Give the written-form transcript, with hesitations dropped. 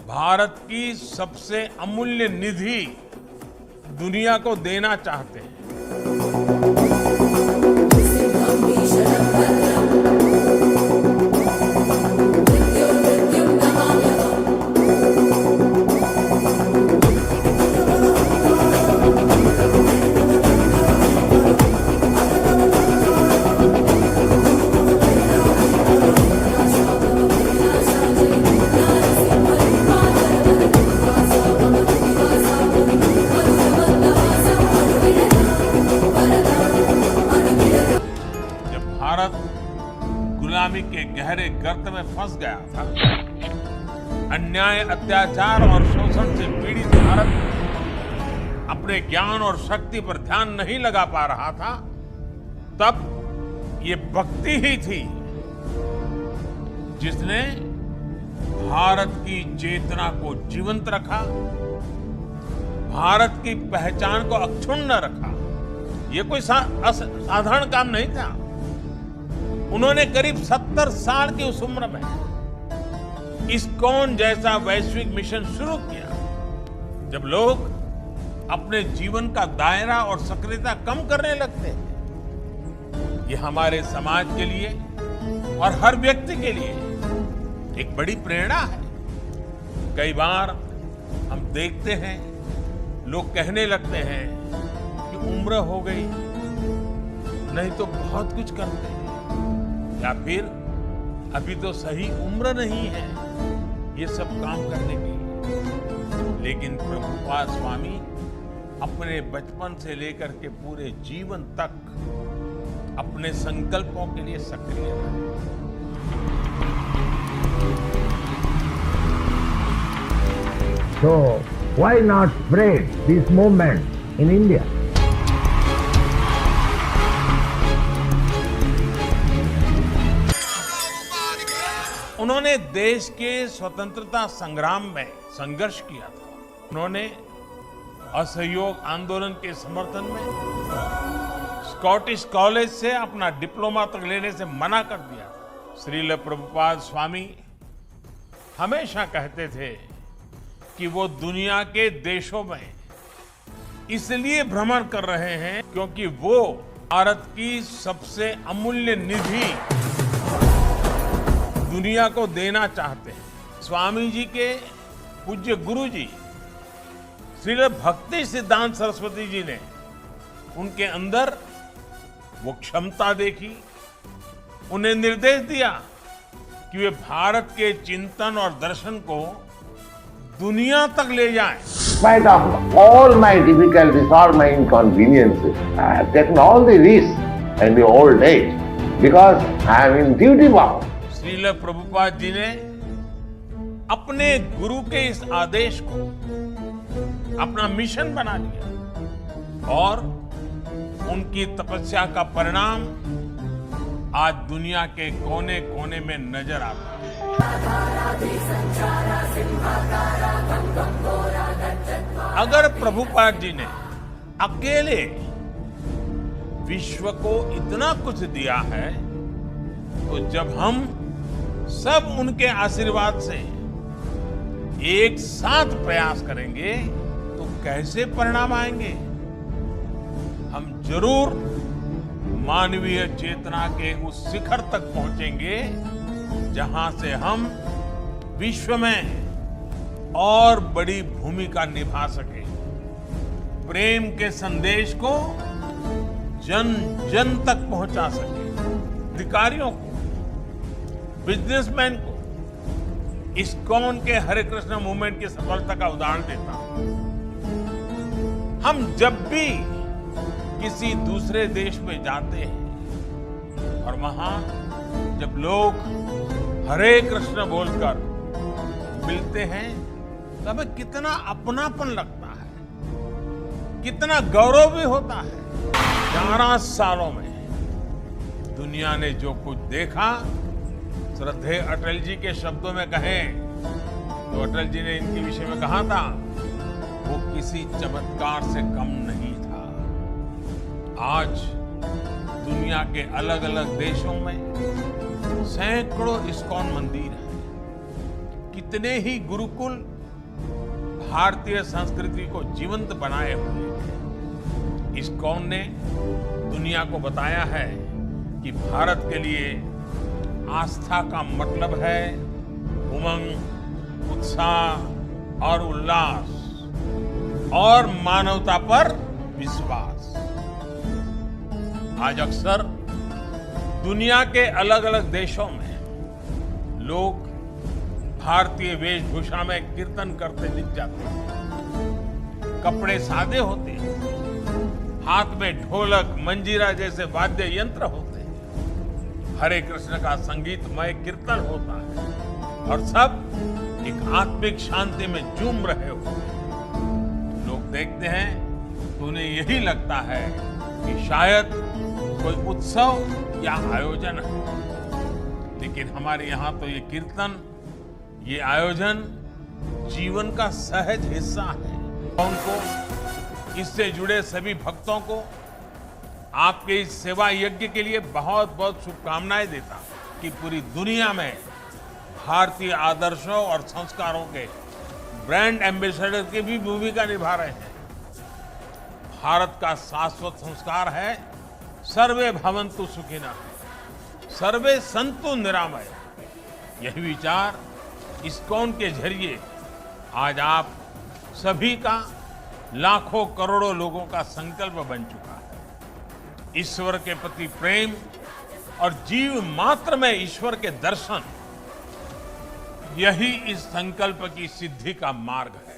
भारत की सबसे अमूल्य निधि दुनिया को देना चाहते हैं। भारत गुलामी के गहरे गर्त में फंस गया था। अन्याय, अत्याचार और शोषण से पीड़ित भारत अपने ज्ञान और शक्ति पर ध्यान नहीं लगा पा रहा था। तब ये भक्ति ही थी जिसने भारत की चेतना को जीवंत रखा, भारत की पहचान को अक्षुण्ण रखा। ये कोई साधारण काम नहीं था। उन्होंने करीब 70 साल की उस उम्र में इस्कॉन जैसा वैश्विक मिशन शुरू किया। जब लोग अपने जीवन का दायरा और सक्रियता कम करने लगते हैं, ये हमारे समाज के लिए और हर व्यक्ति के लिए एक बड़ी प्रेरणा है। कई बार हम देखते हैं, लोग कहने लगते हैं कि उम्र हो गई, नहीं तो बहुत कुछ करते हैं, या फिर अभी तो सही उम्र नहीं है ये सब काम करने की। लेकिन प्रभुपाद स्वामी अपने बचपन से लेकर के पूरे जीवन तक अपने संकल्पों के लिए सक्रिय रहे। So why not spread this movement in India? उन्होंने देश के स्वतंत्रता संग्राम में संघर्ष किया था। उन्होंने असहयोग आंदोलन के समर्थन में स्कॉटिश कॉलेज से अपना डिप्लोमा तक लेने से मना कर दिया। श्रील प्रभुपाद स्वामी हमेशा कहते थे कि वो दुनिया के देशों में इसलिए भ्रमण कर रहे हैं क्योंकि वो भारत की सबसे अमूल्य निधि दुनिया को देना चाहते हैं। स्वामी जी के पूज्य गुरु जी श्रील भक्ति सिद्धांत सरस्वती जी ने उनके अंदर वो क्षमता देखी, उन्हें निर्देश दिया कि वे भारत के चिंतन और दर्शन को दुनिया तक ले जाएं। Despite of all my difficulties or my inconveniences, I have taken all the risks in the old age because I am in duty bound. Srila Prabhupada ji ने अपने गुरु के इस आदेश को अपना मिशन बना लिया और उनकी तपस्या का परिणाम आज दुनिया के कोने कोने में नजर आता है। अगर प्रभुपाद जी ने अकेले विश्व को इतना कुछ दिया है, तो जब हम सब उनके आशीर्वाद से एक साथ प्रयास करेंगे तो कैसे परिणाम आएंगे। हम जरूर मानवीय चेतना के उस शिखर तक पहुंचेंगे जहां से हम विश्व में और बड़ी भूमिका निभा सके, प्रेम के संदेश को जन जन तक पहुंचा सके। अधिकारियों को, बिजनेसमैन को इस्कॉन के हरे कृष्ण मूवमेंट की सफलता का उदाहरण देता हूं। हम जब भी किसी दूसरे देश में जाते हैं और वहां जब लोग हरे कृष्ण बोलकर मिलते हैं तो हमें कितना अपनापन लगता है, कितना गौरव भी होता है। 11 सालों में दुनिया ने जो कुछ देखा, श्रद्धेय अटल जी के शब्दों में कहें तो अटल जी ने इनके विषय में कहा था, वो किसी चमत्कार से कम नहीं था। आज दुनिया के अलग अलग देशों में सैकड़ों इस्कॉन मंदिर हैं, कितने ही गुरुकुल भारतीय संस्कृति को जीवंत बनाए हुए हैं। इस्कॉन ने दुनिया को बताया है कि भारत के लिए आस्था का मतलब है उमंग, उत्साह और उल्लास और मानवता पर विश्वास। आज अक्सर दुनिया के अलग अलग देशों में लोग भारतीय वेशभूषा में कीर्तन करते दिख जाते हैं। कपड़े सादे होते हैं, हाथ में ढोलक, मंजीरा जैसे वाद्य यंत्र होते हैं, हरे कृष्ण का संगीतमय कीर्तन होता है और सब एक आत्मिक शांति में झूम रहे होते हैं। लोग देखते हैं तो उन्हें यही लगता है कि शायद कोई उत्सव या आयोजन है, लेकिन हमारे यहाँ तो ये कीर्तन, ये आयोजन जीवन का सहज हिस्सा है। उनको, इससे जुड़े सभी भक्तों को आपके इस सेवा यज्ञ के लिए बहुत बहुत शुभकामनाएं देता हूं कि पूरी दुनिया में भारतीय आदर्शों और संस्कारों के ब्रांड एम्बेसडर की भी भूमिका निभा रहे हैं। भारत का शाश्वत संस्कार है सर्वे भवन्तु सुखिनः, सर्वे सन्तु निरामय। यही विचार इस्कॉन के जरिए आज आप सभी का, लाखों करोड़ों लोगों का संकल्प बन चुका है। ईश्वर के प्रति प्रेम और जीव मात्र में ईश्वर के दर्शन, यही इस संकल्प की सिद्धि का मार्ग है।